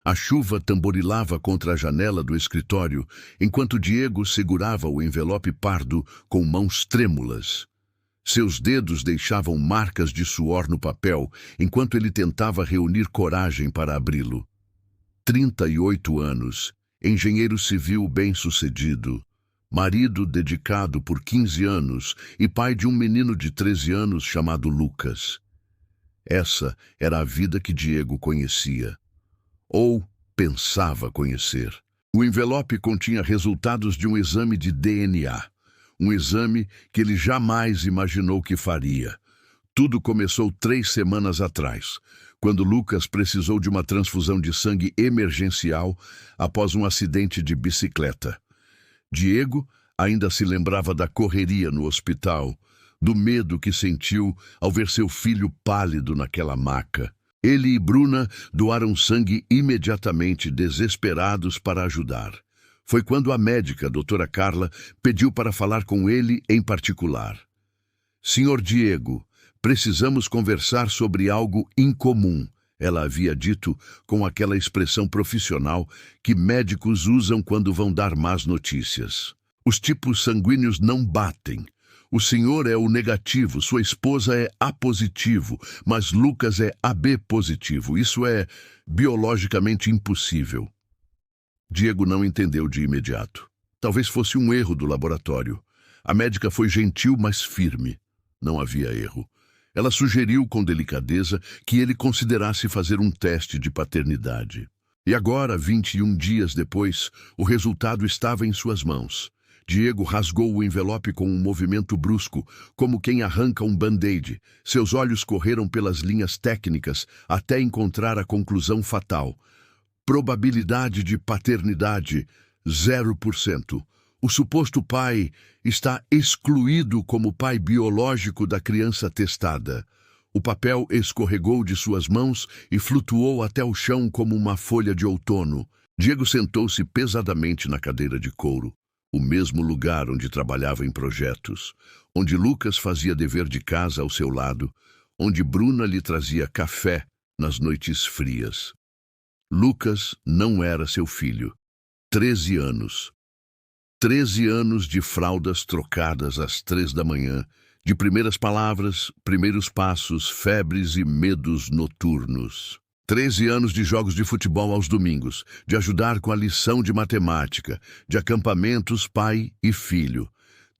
A chuva tamborilava contra a janela do escritório, enquanto Diego segurava o envelope pardo com mãos trêmulas. Seus dedos deixavam marcas de suor no papel, enquanto ele tentava reunir coragem para abri-lo. 38 anos, engenheiro civil bem-sucedido, marido dedicado por 15 anos e pai de um menino de 13 anos chamado Lucas. Essa era a vida que Diego conhecia. Ou pensava conhecer. O envelope continha resultados de um exame de DNA. Um exame que ele jamais imaginou que faria. Tudo começou 3 semanas atrás, quando Lucas precisou de uma transfusão de sangue emergencial após um acidente de bicicleta. Diego ainda se lembrava da correria no hospital, do medo que sentiu ao ver seu filho pálido naquela maca. Ele e Bruna doaram sangue imediatamente, desesperados para ajudar. Foi quando a médica, doutora Carla, pediu para falar com ele em particular. "Senhor Diego, precisamos conversar sobre algo incomum", ela havia dito com aquela expressão profissional que médicos usam quando vão dar más notícias. "Os tipos sanguíneos não batem. O senhor é o negativo, sua esposa é A positivo, mas Lucas é AB positivo. Isso é biologicamente impossível." Diego não entendeu de imediato. Talvez fosse um erro do laboratório. A médica foi gentil, mas firme. Não havia erro. Ela sugeriu com delicadeza que ele considerasse fazer um teste de paternidade. E agora, 21 dias depois, o resultado estava em suas mãos. Diego rasgou o envelope com um movimento brusco, como quem arranca um band-aid. Seus olhos correram pelas linhas técnicas até encontrar a conclusão fatal. Probabilidade de paternidade, 0%. O suposto pai está excluído como pai biológico da criança testada. O papel escorregou de suas mãos e flutuou até o chão como uma folha de outono. Diego sentou-se pesadamente na cadeira de couro. O mesmo lugar onde trabalhava em projetos, onde Lucas fazia dever de casa ao seu lado, onde Bruna lhe trazia café nas noites frias. Lucas não era seu filho. 13 anos. 13 anos de fraldas trocadas às 3 da manhã, de primeiras palavras, primeiros passos, febres e medos noturnos. 13 anos de jogos de futebol aos domingos, de ajudar com a lição de matemática, de acampamentos pai e filho.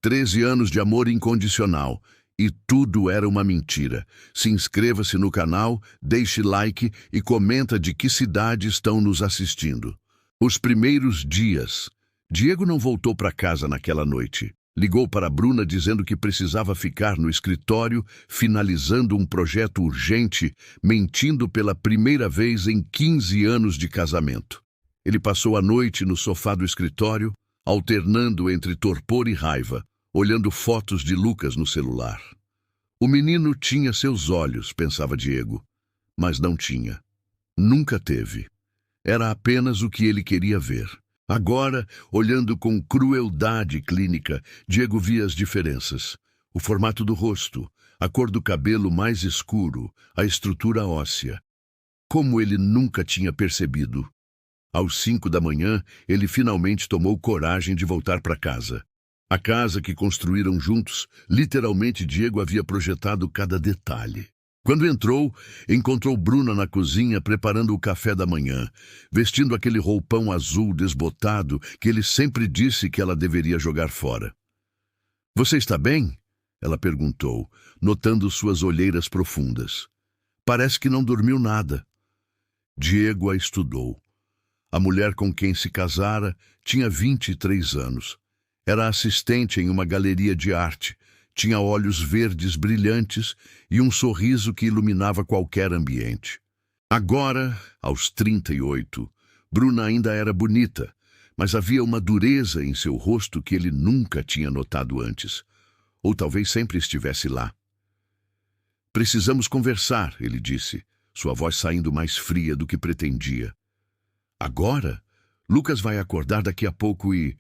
13 anos de amor incondicional. E tudo era uma mentira. Se inscreva-se no canal, deixe like e comenta de que cidade estão nos assistindo. Os primeiros dias. Diego não voltou para casa naquela noite. Ligou para Bruna dizendo que precisava ficar no escritório, finalizando um projeto urgente, mentindo pela primeira vez em 15 anos de casamento. Ele passou a noite no sofá do escritório, alternando entre torpor e raiva, olhando fotos de Lucas no celular. O menino tinha seus olhos, pensava Diego, mas não tinha. Nunca teve. Era apenas o que ele queria ver. Agora, olhando com crueldade clínica, Diego via as diferenças. O formato do rosto, a cor do cabelo mais escuro, a estrutura óssea. Como ele nunca tinha percebido. Aos 5 da manhã, ele finalmente tomou coragem de voltar para casa. A casa que construíram juntos, literalmente Diego havia projetado cada detalhe. Quando entrou, encontrou Bruna na cozinha preparando o café da manhã, vestindo aquele roupão azul desbotado que ele sempre disse que ela deveria jogar fora. "Você está bem?" ela perguntou, notando suas olheiras profundas. "Parece que não dormiu nada." Diego a estudou. A mulher com quem se casara tinha 23 anos. Era assistente em uma galeria de arte, tinha olhos verdes brilhantes e um sorriso que iluminava qualquer ambiente. Agora, aos 38, Bruna ainda era bonita, mas havia uma dureza em seu rosto que ele nunca tinha notado antes, ou talvez sempre estivesse lá. "Precisamos conversar", ele disse, sua voz saindo mais fria do que pretendia. "Agora? Lucas vai acordar daqui a pouco e...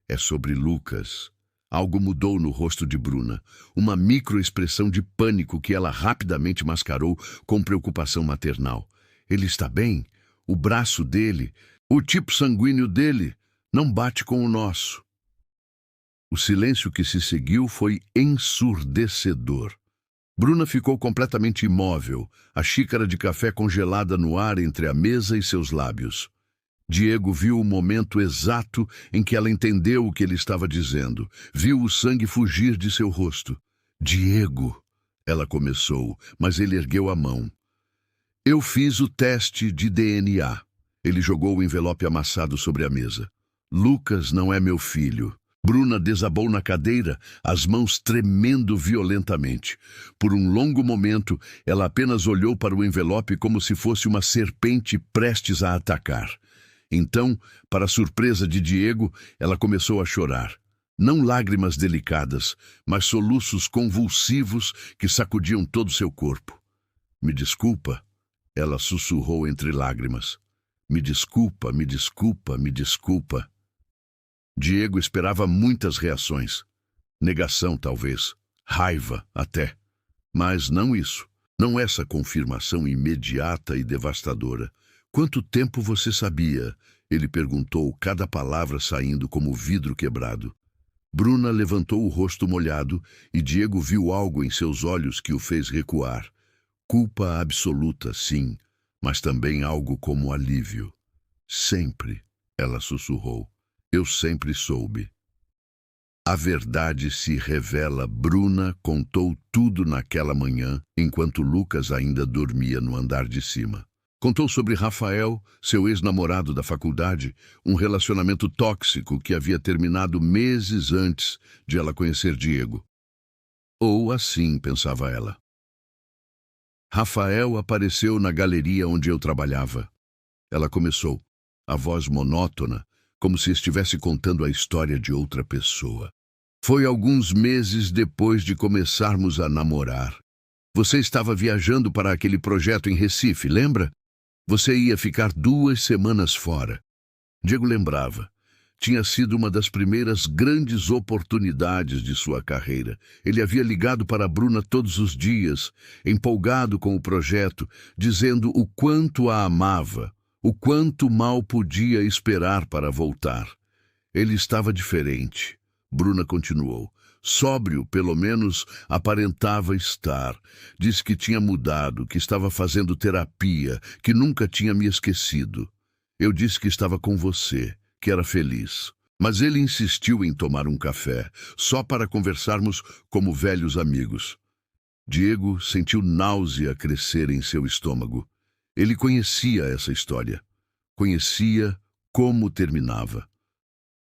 É sobre Lucas." Algo mudou no rosto de Bruna, uma microexpressão de pânico que ela rapidamente mascarou com preocupação maternal. "Ele está bem? o braço dele, o tipo sanguíneo dele, não bate com o nosso. O silêncio que se seguiu foi ensurdecedor. Bruna ficou completamente imóvel, a xícara de café congelada no ar entre a mesa e seus lábios. Diego viu o momento exato em que ela entendeu o que ele estava dizendo. Viu o sangue fugir de seu rosto. Diego, ela começou, mas ele ergueu a mão. Eu fiz o teste de DNA. Ele jogou o envelope amassado sobre a mesa. Lucas não é meu filho. Bruna desabou na cadeira, as mãos tremendo violentamente. Por um longo momento, ela apenas olhou para o envelope como se fosse uma serpente prestes a atacar. Então, para a surpresa de Diego, ela começou a chorar. Não lágrimas delicadas, mas soluços convulsivos que sacudiam todo seu corpo. Me desculpa, ela sussurrou entre lágrimas. Me desculpa, me desculpa, me desculpa. Diego esperava muitas reações. Negação, talvez. Raiva, até. Mas não isso. Não essa confirmação imediata e devastadora. Quanto tempo você sabia? Ele perguntou, cada palavra saindo como vidro quebrado. Bruna levantou o rosto molhado e Diego viu algo em seus olhos que o fez recuar. Culpa absoluta, sim, mas também algo como alívio. Sempre, ela sussurrou. Eu sempre soube. A verdade se revela. Bruna contou tudo naquela manhã, enquanto Lucas ainda dormia no andar de cima. Contou sobre Rafael, seu ex-namorado da faculdade, um relacionamento tóxico que havia terminado meses antes de ela conhecer Diego. Ou assim, pensava ela. Rafael apareceu na galeria onde eu trabalhava. Ela começou, a voz monótona, como se estivesse contando a história de outra pessoa. Foi alguns meses depois de começarmos a namorar. Você estava viajando para aquele projeto em Recife, lembra? Você ia ficar 2 semanas fora. Diego lembrava. Tinha sido uma das primeiras grandes oportunidades de sua carreira. Ele havia ligado para a Bruna todos os dias, empolgado com o projeto, dizendo o quanto a amava, o quanto mal podia esperar para voltar. Ele estava diferente. Bruna continuou. Sóbrio, pelo menos, aparentava estar. Disse que tinha mudado, que estava fazendo terapia, que nunca tinha me esquecido. Eu disse que estava com você, que era feliz. Mas ele insistiu em tomar um café, só para conversarmos como velhos amigos. Diego sentiu náusea crescer em seu estômago. Ele conhecia essa história. Conhecia como terminava.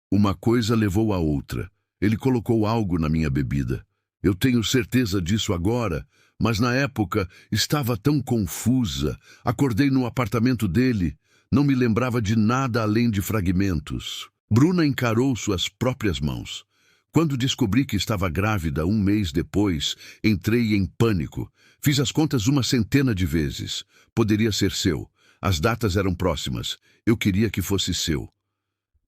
Uma coisa levou a outra. Ele colocou algo na minha bebida. Eu tenho certeza disso agora, mas na época estava tão confusa. Acordei no apartamento dele. Não me lembrava de nada além de fragmentos. Bruna encarou suas próprias mãos. Quando descobri que estava grávida 1 mês depois, entrei em pânico. Fiz as contas 100 de vezes. Poderia ser seu. As datas eram próximas. Eu queria que fosse seu.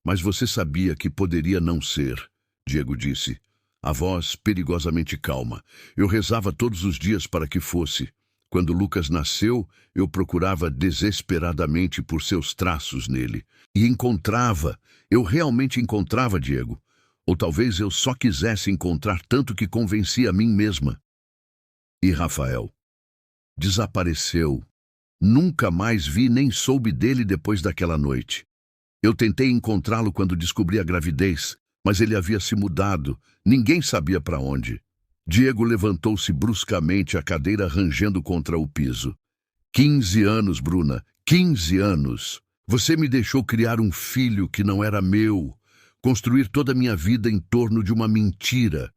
Mas você sabia que poderia não ser, Diego disse, a voz perigosamente calma. Eu rezava todos os dias para que fosse. Quando Lucas nasceu, eu procurava desesperadamente por seus traços nele. E encontrava. Eu realmente encontrava, Diego. Ou talvez eu só quisesse encontrar tanto que convenci a mim mesma. E Rafael? Desapareceu. Nunca mais vi nem soube dele depois daquela noite. Eu tentei encontrá-lo quando descobri a gravidez, mas ele havia se mudado. Ninguém sabia para onde. Diego levantou-se bruscamente, a cadeira rangendo contra o piso. 15 anos, Bruna. 15 anos. Você me deixou criar um filho que não era meu. Construir toda a minha vida em torno de uma mentira.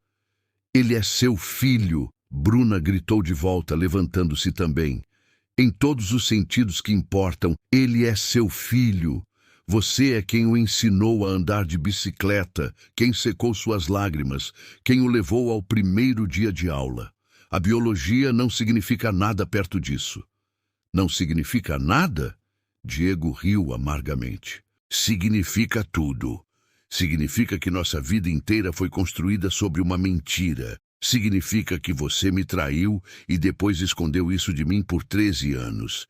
Ele é seu filho, Bruna gritou de volta, levantando-se também. Em todos os sentidos que importam, ele é seu filho. Você é quem o ensinou a andar de bicicleta, quem secou suas lágrimas, quem o levou ao primeiro dia de aula. A biologia não significa nada perto disso. Não significa nada? Diego riu amargamente. Significa tudo. Significa que nossa vida inteira foi construída sobre uma mentira. Significa que você me traiu e depois escondeu isso de mim por 13 anos.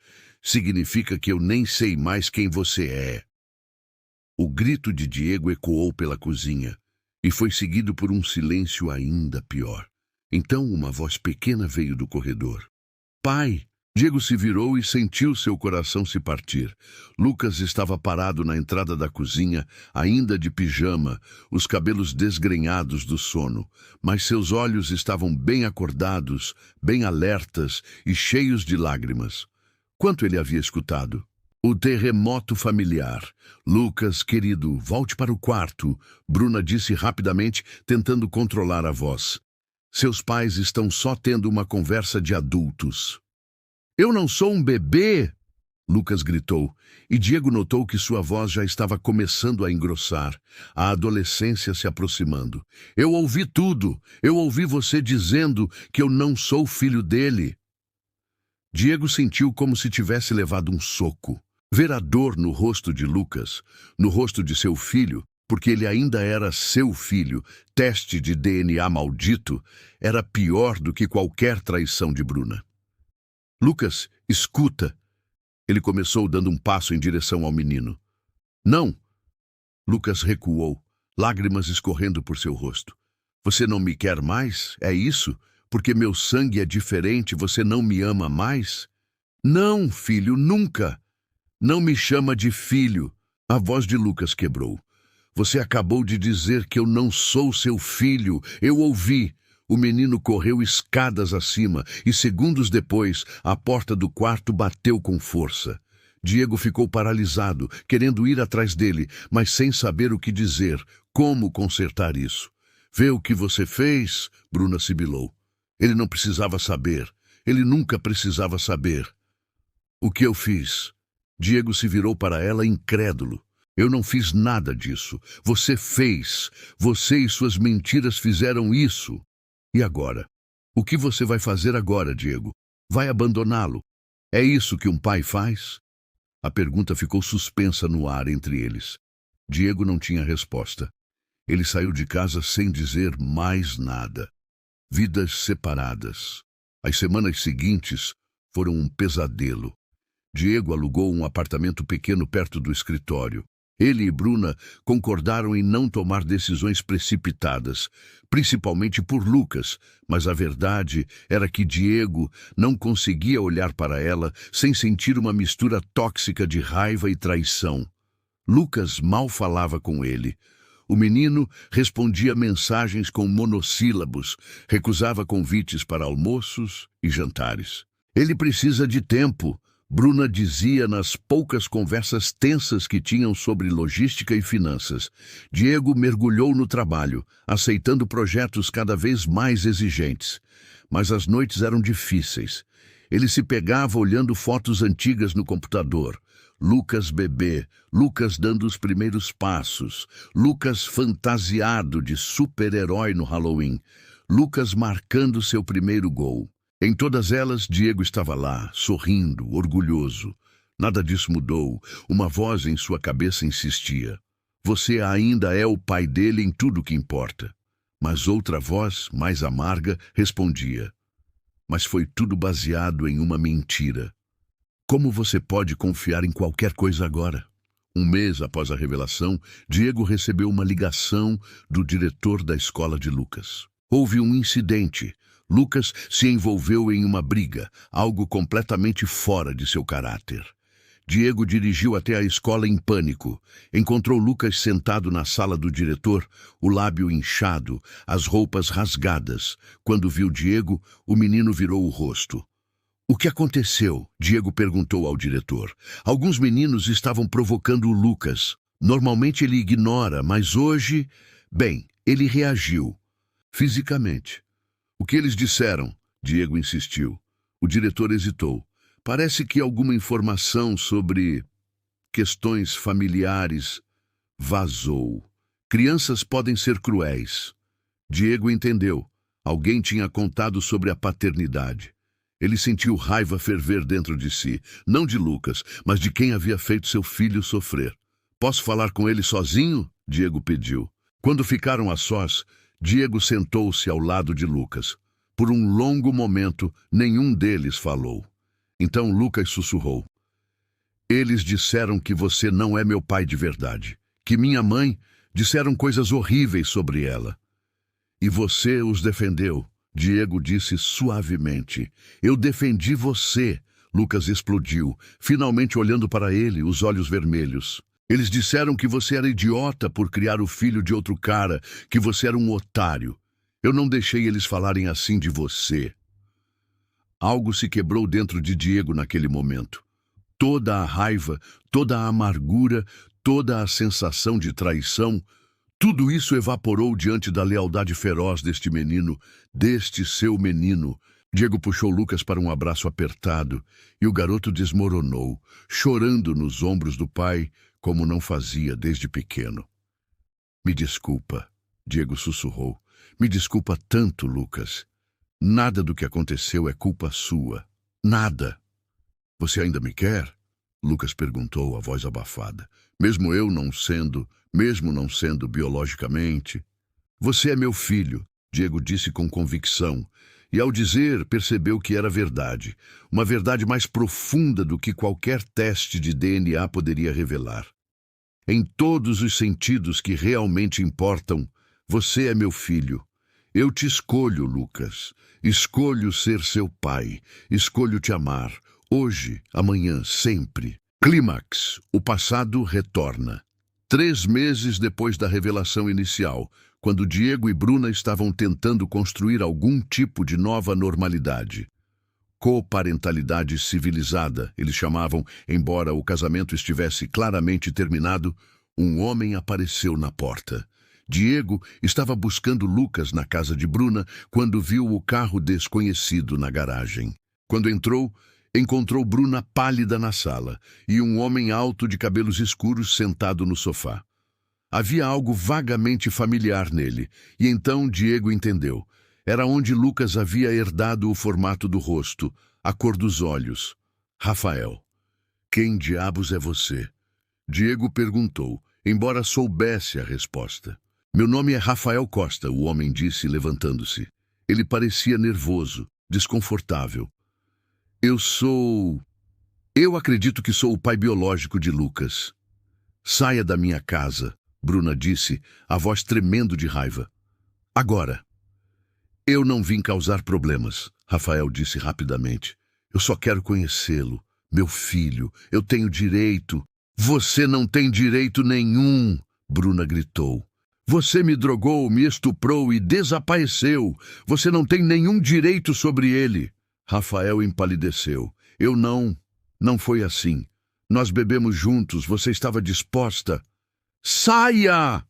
Significa que eu nem sei mais quem você é. O grito de Diego ecoou pela cozinha e foi seguido por um silêncio ainda pior. Então uma voz pequena veio do corredor. Pai! Diego se virou e sentiu seu coração se partir. Lucas estava parado na entrada da cozinha, ainda de pijama, os cabelos desgrenhados do sono, mas seus olhos estavam bem acordados, bem alertas e cheios de lágrimas. Quanto ele havia escutado? O terremoto familiar. Lucas, querido, volte para o quarto, Bruna disse rapidamente, tentando controlar a voz. Seus pais estão só tendo uma conversa de adultos. Eu não sou um bebê! Lucas gritou, e Diego notou que sua voz já estava começando a engrossar, a adolescência se aproximando. Eu ouvi tudo! Eu ouvi você dizendo que eu não sou filho dele! Diego sentiu como se tivesse levado um soco. Ver a dor no rosto de Lucas, no rosto de seu filho, porque ele ainda era seu filho, teste de DNA maldito, era pior do que qualquer traição de Bruna. Lucas, escuta! Ele começou dando um passo em direção ao menino. Não! Lucas recuou, lágrimas escorrendo por seu rosto. Você não me quer mais? É isso? Porque meu sangue é diferente, você não me ama mais? Não, filho, nunca! Não me chama de filho! A voz de Lucas quebrou. Você acabou de dizer que eu não sou seu filho. Eu ouvi. O menino correu escadas acima e, segundos depois, a porta do quarto bateu com força. Diego ficou paralisado, querendo ir atrás dele, mas sem saber o que dizer, como consertar isso. Vê o que você fez, Bruna sibilou. Ele não precisava saber. Ele nunca precisava saber. O que eu fiz? Diego se virou para ela incrédulo. Eu não fiz nada disso. Você fez. Você e suas mentiras fizeram isso. E agora? O que você vai fazer agora, Diego? Vai abandoná-lo? É isso que um pai faz? A pergunta ficou suspensa no ar entre eles. Diego não tinha resposta. Ele saiu de casa sem dizer mais nada. Vidas separadas. As semanas seguintes foram um pesadelo. Diego alugou um apartamento pequeno perto do escritório. Ele e Bruna concordaram em não tomar decisões precipitadas, principalmente por Lucas, mas a verdade era que Diego não conseguia olhar para ela sem sentir uma mistura tóxica de raiva e traição. Lucas mal falava com ele. O menino respondia mensagens com monossílabos, recusava convites para almoços e jantares. Ele precisa de tempo, Bruna dizia nas poucas conversas tensas que tinham sobre logística e finanças. Diego mergulhou no trabalho, aceitando projetos cada vez mais exigentes. Mas as noites eram difíceis. Ele se pegava olhando fotos antigas no computador. Lucas bebê, Lucas dando os primeiros passos, Lucas fantasiado de super-herói no Halloween, Lucas marcando seu primeiro gol. Em todas elas, Diego estava lá, sorrindo, orgulhoso. Nada disso mudou. Uma voz em sua cabeça insistia. Você ainda é o pai dele em tudo que importa. Mas outra voz, mais amarga, respondia. Mas foi tudo baseado em uma mentira. Como você pode confiar em qualquer coisa agora? Um mês após a revelação, Diego recebeu uma ligação do diretor da escola de Lucas. Houve um incidente. Lucas se envolveu em uma briga, algo completamente fora de seu caráter. Diego dirigiu até a escola em pânico. Encontrou Lucas sentado na sala do diretor, o lábio inchado, as roupas rasgadas. Quando viu Diego, o menino virou o rosto. O que aconteceu? Diego perguntou ao diretor. Alguns meninos estavam provocando o Lucas. Normalmente ele ignora, mas hoje... Bem, ele reagiu. Fisicamente. O que eles disseram? Diego insistiu. O diretor hesitou. Parece que alguma informação sobre questões familiares vazou. Crianças podem ser cruéis. Diego entendeu. Alguém tinha contado sobre a paternidade. Ele sentiu raiva ferver dentro de si, não de Lucas, mas de quem havia feito seu filho sofrer. Posso falar com ele sozinho? Diego pediu. Quando ficaram a sós, Diego sentou-se ao lado de Lucas. Por um longo momento, nenhum deles falou. Então Lucas sussurrou. Eles disseram que você não é meu pai de verdade, que minha mãe disseram coisas horríveis sobre ela. E você os defendeu, Diego disse suavemente. Eu defendi você. Lucas explodiu, finalmente olhando para ele, os olhos vermelhos. Eles disseram que você era idiota por criar o filho de outro cara, que você era um otário. Eu não deixei eles falarem assim de você. Algo se quebrou dentro de Diego naquele momento. Toda a raiva, toda a amargura, toda a sensação de traição, tudo isso evaporou diante da lealdade feroz deste menino, deste seu menino. Diego puxou Lucas para um abraço apertado e o garoto desmoronou, chorando nos ombros do pai, como não fazia desde pequeno. Me desculpa, Diego sussurrou. Me desculpa tanto, Lucas. Nada do que aconteceu é culpa sua. Nada. Você ainda me quer? Lucas perguntou, a voz abafada. Mesmo não sendo biologicamente. Você é meu filho, Diego disse com convicção. E ao dizer, percebeu que era verdade. Uma verdade mais profunda do que qualquer teste de DNA poderia revelar. Em todos os sentidos que realmente importam, você é meu filho. Eu te escolho, Lucas. Escolho ser seu pai. Escolho te amar. Hoje, amanhã, sempre. Clímax. O passado retorna. 3 meses depois da revelação inicial, quando Diego e Bruna estavam tentando construir algum tipo de nova normalidade. Coparentalidade civilizada, eles chamavam, embora o casamento estivesse claramente terminado, um homem apareceu na porta. Diego estava buscando Lucas na casa de Bruna quando viu o carro desconhecido na garagem. Quando encontrou Bruna pálida na sala e um homem alto de cabelos escuros sentado no sofá. Havia algo vagamente familiar nele, e então Diego entendeu. Era onde Lucas havia herdado o formato do rosto, a cor dos olhos. Rafael. Quem diabos é você? Diego perguntou, embora soubesse a resposta. Meu nome é Rafael Costa, o homem disse, levantando-se. Ele parecia nervoso, desconfortável. Eu acredito que sou o pai biológico de Lucas. Saia da minha casa, Bruna disse, a voz tremendo de raiva. Agora. Eu não vim causar problemas, Rafael disse rapidamente. Eu só quero conhecê-lo, meu filho. Eu tenho direito. Você não tem direito nenhum, Bruna gritou. Você me drogou, me estuprou e desapareceu. Você não tem nenhum direito sobre ele. Rafael empalideceu. Eu não foi assim. Nós bebemos juntos, você estava disposta. Saia!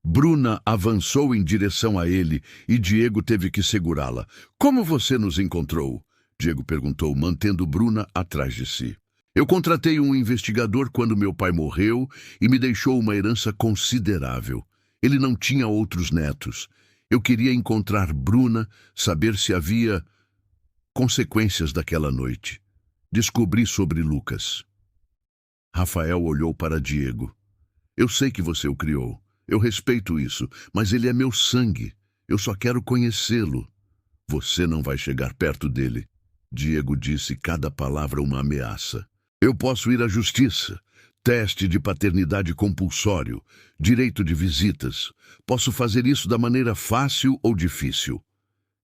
Bruna avançou em direção a ele e Diego teve que segurá-la. Como você nos encontrou? Diego perguntou, mantendo Bruna atrás de si. Eu contratei um investigador quando meu pai morreu e me deixou uma herança considerável. Ele não tinha outros netos. Eu queria encontrar Bruna, saber se havia consequências daquela noite. Descobri sobre Lucas. Rafael olhou para Diego. Eu sei que você o criou. Eu respeito isso, mas ele é meu sangue. Eu só quero conhecê-lo. Você não vai chegar perto dele. Diego disse cada palavra uma ameaça. Eu posso ir à justiça. Teste de paternidade compulsório. Direito de visitas. Posso fazer isso da maneira fácil ou difícil.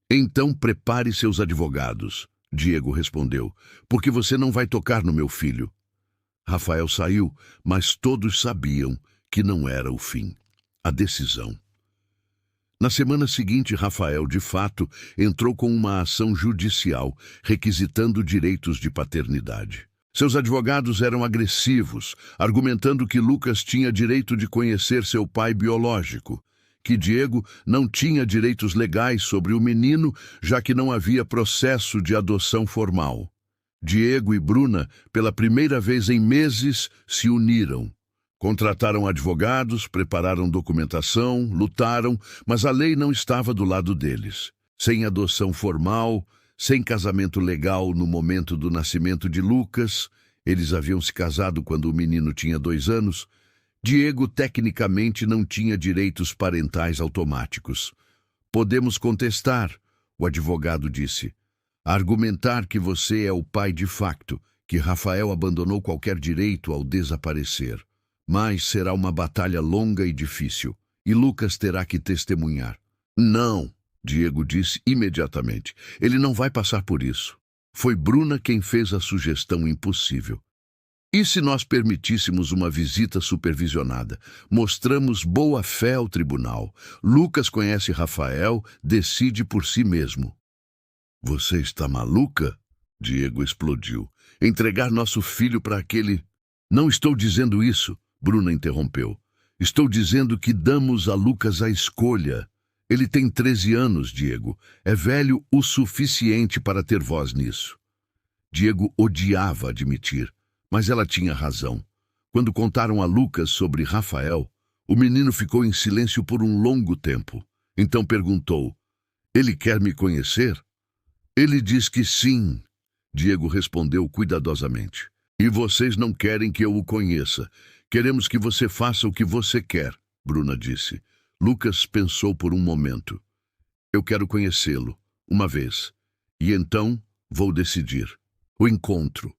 Então prepare seus advogados. Diego respondeu, porque você não vai tocar no meu filho. Rafael saiu, mas todos sabiam que não era o fim. A decisão. Na semana seguinte, Rafael, de fato, entrou com uma ação judicial requisitando direitos de paternidade. Seus advogados eram agressivos, argumentando que Lucas tinha direito de conhecer seu pai biológico, que Diego não tinha direitos legais sobre o menino, já que não havia processo de adoção formal. Diego e Bruna, pela primeira vez em meses, se uniram. Contrataram advogados, prepararam documentação, lutaram, mas a lei não estava do lado deles. Sem adoção formal, sem casamento legal no momento do nascimento de Lucas, eles haviam se casado quando o menino tinha 2 anos, Diego tecnicamente não tinha direitos parentais automáticos. Podemos contestar, o advogado disse. Argumentar que você é o pai de facto, que Rafael abandonou qualquer direito ao desaparecer. Mas será uma batalha longa e difícil, e Lucas terá que testemunhar. Não, Diego disse imediatamente. Ele não vai passar por isso. Foi Bruna quem fez a sugestão impossível. E se nós permitíssemos uma visita supervisionada? Mostramos boa fé ao tribunal. Lucas conhece Rafael, decide por si mesmo. Você está maluca? Diego explodiu. Entregar nosso filho para aquele... Não estou dizendo isso, Bruna interrompeu. Estou dizendo que damos a Lucas a escolha. Ele tem 13 anos, Diego. É velho o suficiente para ter voz nisso. Diego odiava admitir, mas ela tinha razão. Quando contaram a Lucas sobre Rafael, o menino ficou em silêncio por um longo tempo. Então perguntou, ele quer me conhecer? Ele diz que sim, Diego respondeu cuidadosamente. E vocês não querem que eu o conheça. Queremos que você faça o que você quer, Bruna disse. Lucas pensou por um momento. Eu quero conhecê-lo, uma vez. E então vou decidir. O encontro.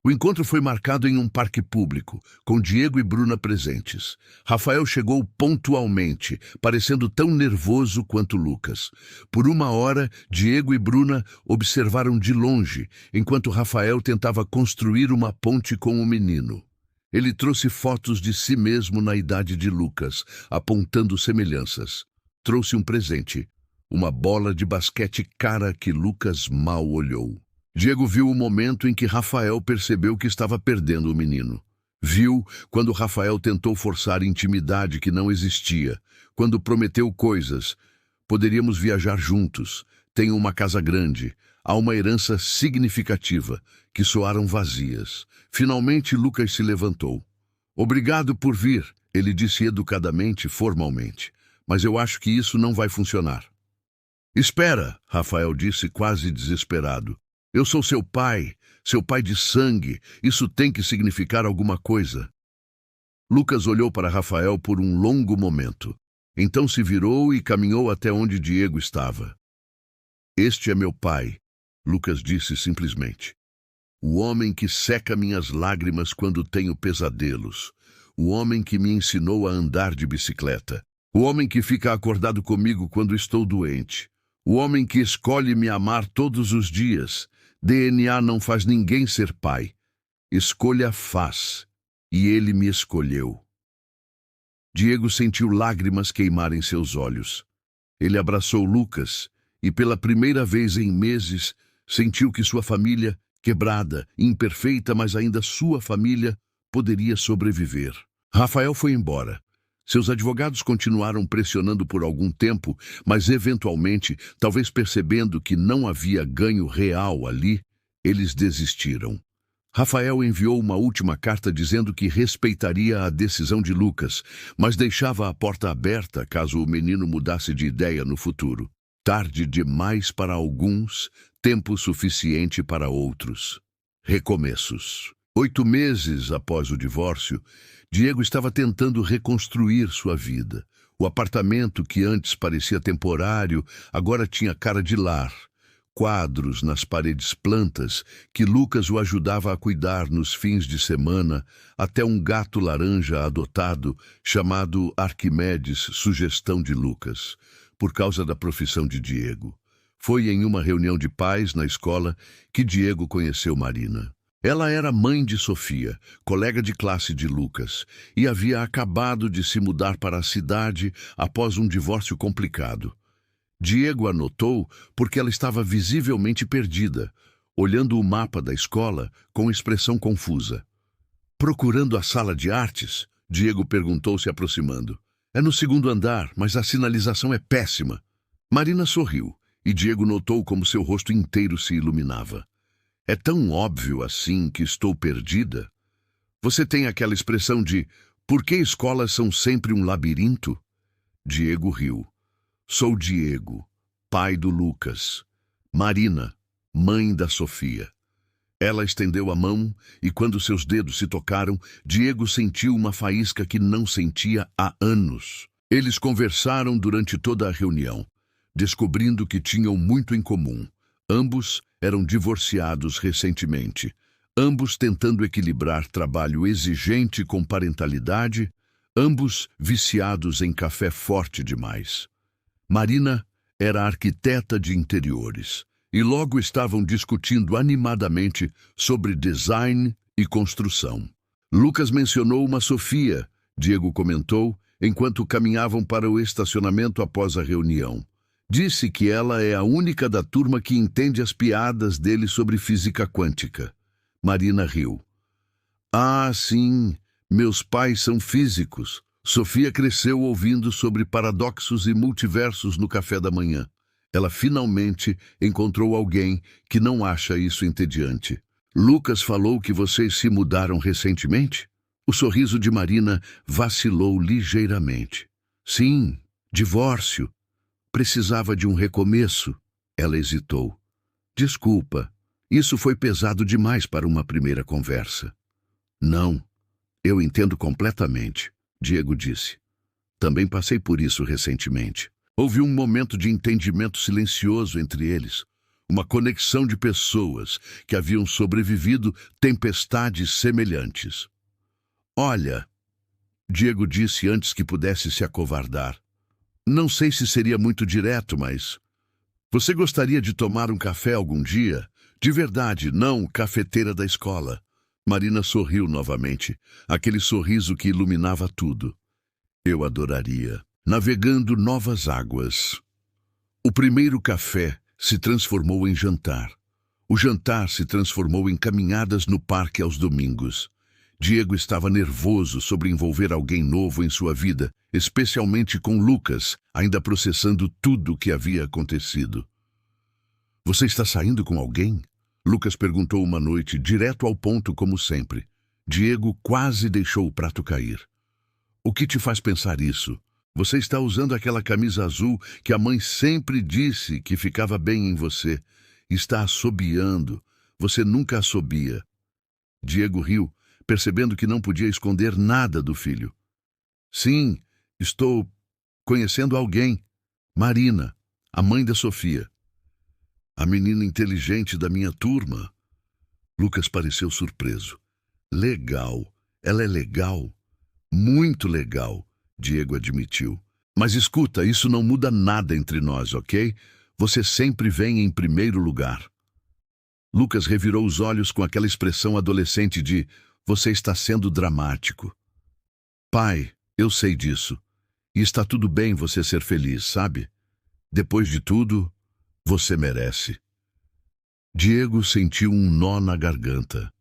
O encontro foi marcado em um parque público, com Diego e Bruna presentes. Rafael chegou pontualmente, parecendo tão nervoso quanto Lucas. Por uma hora, Diego e Bruna observaram de longe, enquanto Rafael tentava construir uma ponte com o menino. Ele trouxe fotos de si mesmo na idade de Lucas, apontando semelhanças. Trouxe um presente, uma bola de basquete cara que Lucas mal olhou. Diego viu o momento em que Rafael percebeu que estava perdendo o menino. Viu quando Rafael tentou forçar intimidade que não existia, quando prometeu coisas. Poderíamos viajar juntos, tenho uma casa grande, há uma herança significativa, que soaram vazias. Finalmente Lucas se levantou. Obrigado por vir, ele disse educadamente, formalmente. Mas eu acho que isso não vai funcionar. Espera, Rafael disse quase desesperado. Eu sou seu pai de sangue, isso tem que significar alguma coisa. Lucas olhou para Rafael por um longo momento. Então se virou e caminhou até onde Diego estava. Este é meu pai, Lucas disse simplesmente. O homem que seca minhas lágrimas quando tenho pesadelos. O homem que me ensinou a andar de bicicleta. O homem que fica acordado comigo quando estou doente. O homem que escolhe me amar todos os dias. DNA não faz ninguém ser pai. Escolha faz. E ele me escolheu. Diego sentiu lágrimas queimarem seus olhos. Ele abraçou Lucas e, pela primeira vez em meses, sentiu que sua família, quebrada, imperfeita, mas ainda sua família, poderia sobreviver. Rafael foi embora. Seus advogados continuaram pressionando por algum tempo, mas eventualmente, talvez percebendo que não havia ganho real ali, eles desistiram. Rafael enviou uma última carta dizendo que respeitaria a decisão de Lucas, mas deixava a porta aberta caso o menino mudasse de ideia no futuro. Tarde demais para alguns, tempo suficiente para outros. Recomeços. 8 meses após o divórcio, Diego estava tentando reconstruir sua vida. O apartamento, que antes parecia temporário, agora tinha cara de lar. Quadros nas paredes, plantas, que Lucas o ajudava a cuidar nos fins de semana, até um gato laranja adotado, chamado Arquimedes, sugestão de Lucas, por causa da profissão de Diego. Foi em uma reunião de pais na escola que Diego conheceu Marina. Ela era mãe de Sofia, colega de classe de Lucas, e havia acabado de se mudar para a cidade após um divórcio complicado. Diego a notou porque ela estava visivelmente perdida, olhando o mapa da escola com expressão confusa. Procurando a sala de artes? Diego perguntou, se aproximando. É no 2º andar, mas a sinalização é péssima. Marina sorriu, e Diego notou como seu rosto inteiro se iluminava. É tão óbvio assim que estou perdida? Você tem aquela expressão de por que escolas são sempre um labirinto? Diego riu. Sou Diego, pai do Lucas. Marina, mãe da Sofia. Ela estendeu a mão e quando seus dedos se tocaram, Diego sentiu uma faísca que não sentia há anos. Eles conversaram durante toda a reunião, descobrindo que tinham muito em comum. Ambos eram divorciados recentemente. ambos tentando equilibrar trabalho exigente com parentalidade, ambos viciados em café forte demais. Marina era arquiteta de interiores e logo estavam discutindo animadamente sobre design e construção. Lucas mencionou uma Sofia, Diego comentou, enquanto caminhavam para o estacionamento após a reunião. Disse que ela é a única da turma que entende as piadas dele sobre física quântica. Marina riu. Ah, sim, meus pais são físicos. Sofia cresceu ouvindo sobre paradoxos e multiversos no café da manhã. Ela finalmente encontrou alguém que não acha isso entediante. Lucas falou que vocês se mudaram recentemente? O sorriso de Marina vacilou ligeiramente. Sim, divórcio. Precisava de um recomeço. Ela hesitou. Desculpa, isso foi pesado demais para uma primeira conversa. Não, eu entendo completamente, Diego disse. Também passei por isso recentemente. Houve um momento de entendimento silencioso entre eles. Uma conexão de pessoas que haviam sobrevivido tempestades semelhantes. Olha, Diego disse antes que pudesse se acovardar. Não sei se seria muito direto, mas... Você gostaria de tomar um café algum dia? De verdade, não cafeteira da escola. Marina sorriu novamente, aquele sorriso que iluminava tudo. Eu adoraria. Navegando novas águas. O primeiro café se transformou em jantar. O jantar se transformou em caminhadas no parque aos domingos. Diego estava nervoso sobre envolver alguém novo em sua vida, especialmente com Lucas, ainda processando tudo o que havia acontecido. Você está saindo com alguém? Lucas perguntou uma noite, direto ao ponto como sempre. Diego quase deixou o prato cair. O que te faz pensar isso? Você está usando aquela camisa azul que a mãe sempre disse que ficava bem em você. Está assobiando. Você nunca assobia. Diego riu, percebendo que não podia esconder nada do filho. Sim, estou conhecendo alguém. Marina, a mãe da Sofia. A menina inteligente da minha turma. Lucas pareceu surpreso. Legal. Ela é legal. Muito legal, Diego admitiu. Mas escuta, isso não muda nada entre nós, ok? Você sempre vem em primeiro lugar. Lucas revirou os olhos com aquela expressão adolescente de você está sendo dramático. Pai, eu sei disso. E está tudo bem você ser feliz, sabe? Depois de tudo, você merece. Diego sentiu um nó na garganta.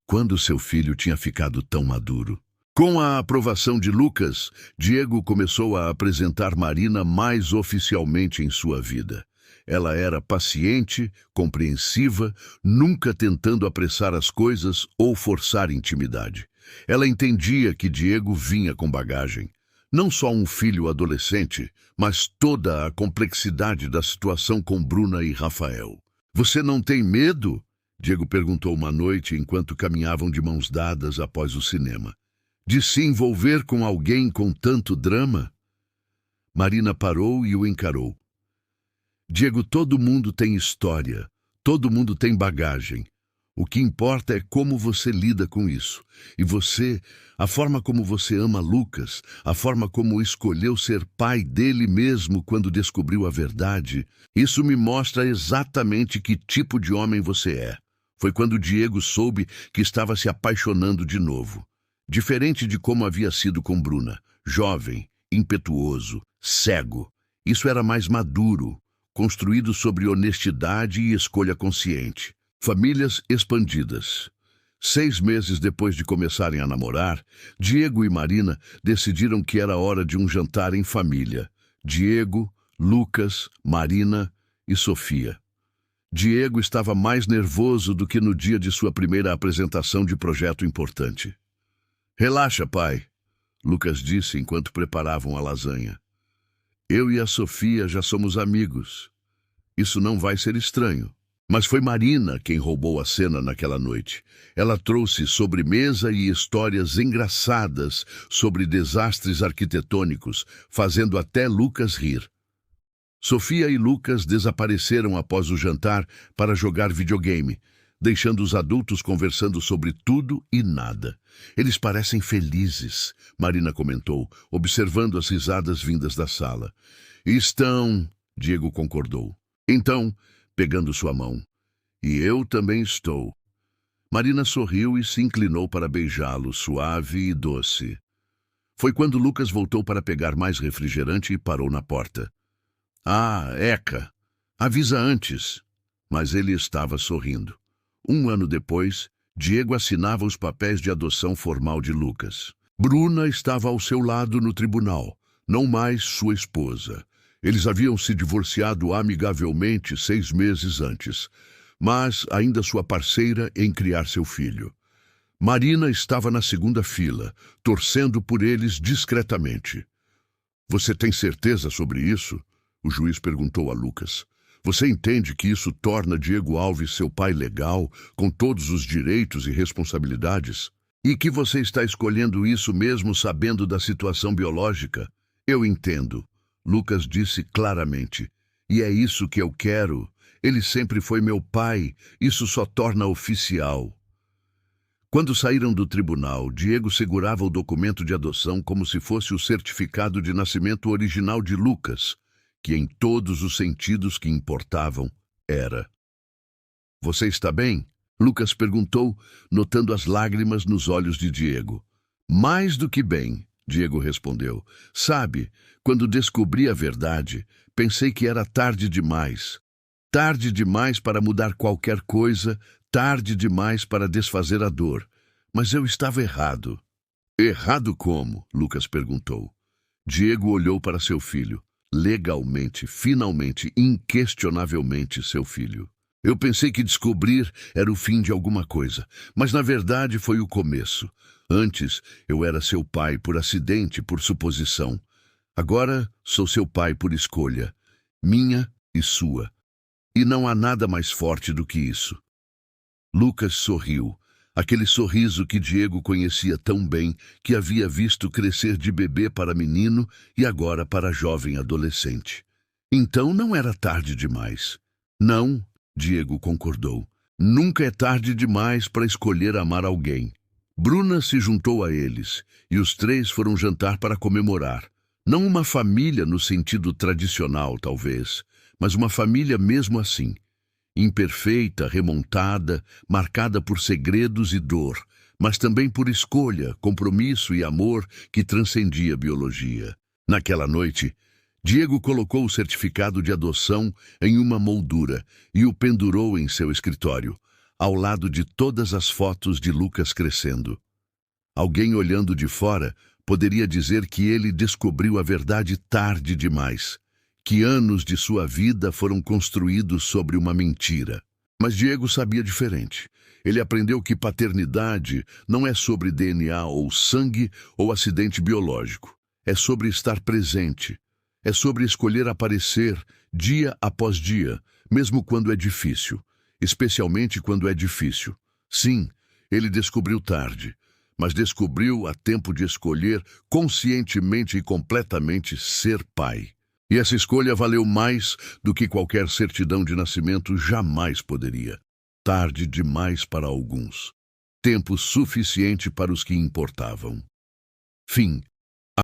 Quando seu filho tinha ficado tão maduro? Com a aprovação de Lucas, Diego começou a apresentar Marina mais oficialmente em sua vida. Ela era paciente, compreensiva, nunca tentando apressar as coisas ou forçar intimidade. Ela entendia que Diego vinha com bagagem. Não só um filho adolescente, mas toda a complexidade da situação com Bruna e Rafael. Você não tem medo? Diego perguntou uma noite enquanto caminhavam de mãos dadas após o cinema. De se envolver com alguém com tanto drama? Marina parou e o encarou. Diego, todo mundo tem história, todo mundo tem bagagem. O que importa é como você lida com isso. E você, a forma como você ama Lucas, a forma como escolheu ser pai dele mesmo quando descobriu a verdade, isso me mostra exatamente que tipo de homem você é. Foi quando Diego soube que estava se apaixonando de novo. Diferente de como havia sido com Bruna, jovem, impetuoso, cego. Isso era mais maduro, construído sobre honestidade e escolha consciente. Famílias expandidas. 6 meses depois de começarem a namorar, Diego e Marina decidiram que era hora de um jantar em família. Diego, Lucas, Marina e Sofia. Diego estava mais nervoso do que no dia de sua primeira apresentação de projeto importante. Relaxa, pai, Lucas disse enquanto preparavam a lasanha. Eu e a Sofia já somos amigos. Isso não vai ser estranho. Mas foi Marina quem roubou a cena naquela noite. Ela trouxe sobremesa e histórias engraçadas sobre desastres arquitetônicos, fazendo até Lucas rir. Sofia e Lucas desapareceram após o jantar para jogar videogame. deixando os adultos conversando sobre tudo e nada. Eles parecem felizes, Marina comentou, observando as risadas vindas da sala. Estão, Diego concordou. Então, pegando sua mão. E eu também estou. Marina sorriu e se inclinou para beijá-lo, suave e doce. Foi quando Lucas voltou para pegar mais refrigerante e parou na porta. Ah, Eca, avisa antes. Mas ele estava sorrindo. 1 ano depois, Diego assinava os papéis de adoção formal de Lucas. Bruna estava ao seu lado no tribunal, não mais sua esposa. Eles haviam se divorciado amigavelmente 6 meses antes, mas ainda sua parceira em criar seu filho. Marina estava na segunda fila, torcendo por eles discretamente. Você tem certeza sobre isso? O juiz perguntou a Lucas. Você entende que isso torna Diego Alves seu pai legal, com todos os direitos e responsabilidades? E que você está escolhendo isso mesmo sabendo da situação biológica? Eu entendo, Lucas disse claramente. E é isso que eu quero. Ele sempre foi meu pai. Isso só torna oficial. Quando saíram do tribunal, Diego segurava o documento de adoção como se fosse o certificado de nascimento original de Lucas, que em todos os sentidos que importavam, era. Você está bem? Lucas perguntou, notando as lágrimas nos olhos de Diego. Mais do que bem, Diego respondeu. Sabe, quando descobri a verdade, pensei que era tarde demais. Tarde demais para mudar qualquer coisa, tarde demais para desfazer a dor. Mas eu estava errado. Errado como? Lucas perguntou. Diego olhou para seu filho. Legalmente, finalmente, inquestionavelmente seu filho. Eu pensei que descobrir era o fim de alguma coisa, mas na verdade foi o começo. Antes, eu era seu pai por acidente, por suposição. Agora, sou seu pai por escolha, minha e sua. E não há nada mais forte do que isso. Lucas sorriu, aquele sorriso que Diego conhecia tão bem, que havia visto crescer de bebê para menino e agora para jovem adolescente. Então não era tarde demais. Não, Diego concordou. Nunca é tarde demais para escolher amar alguém. Bruna se juntou a eles, e os 3 foram jantar para comemorar. Não uma família no sentido tradicional, talvez, mas uma família mesmo assim. Imperfeita, remontada, marcada por segredos e dor, mas também por escolha, compromisso e amor que transcendia a biologia. Naquela noite, Diego colocou o certificado de adoção em uma moldura e o pendurou em seu escritório, ao lado de todas as fotos de Lucas crescendo. Alguém olhando de fora poderia dizer que ele descobriu a verdade tarde demais, que anos de sua vida foram construídos sobre uma mentira. Mas Diego sabia diferente. Ele aprendeu que paternidade não é sobre DNA ou sangue ou acidente biológico. É sobre estar presente. É sobre escolher aparecer dia após dia, mesmo quando é difícil. Especialmente quando é difícil. Sim, ele descobriu tarde, mas descobriu a tempo de escolher conscientemente e completamente ser pai. E essa escolha valeu mais do que qualquer certidão de nascimento jamais poderia. Tarde demais para alguns. Tempo suficiente para os que importavam. Fim.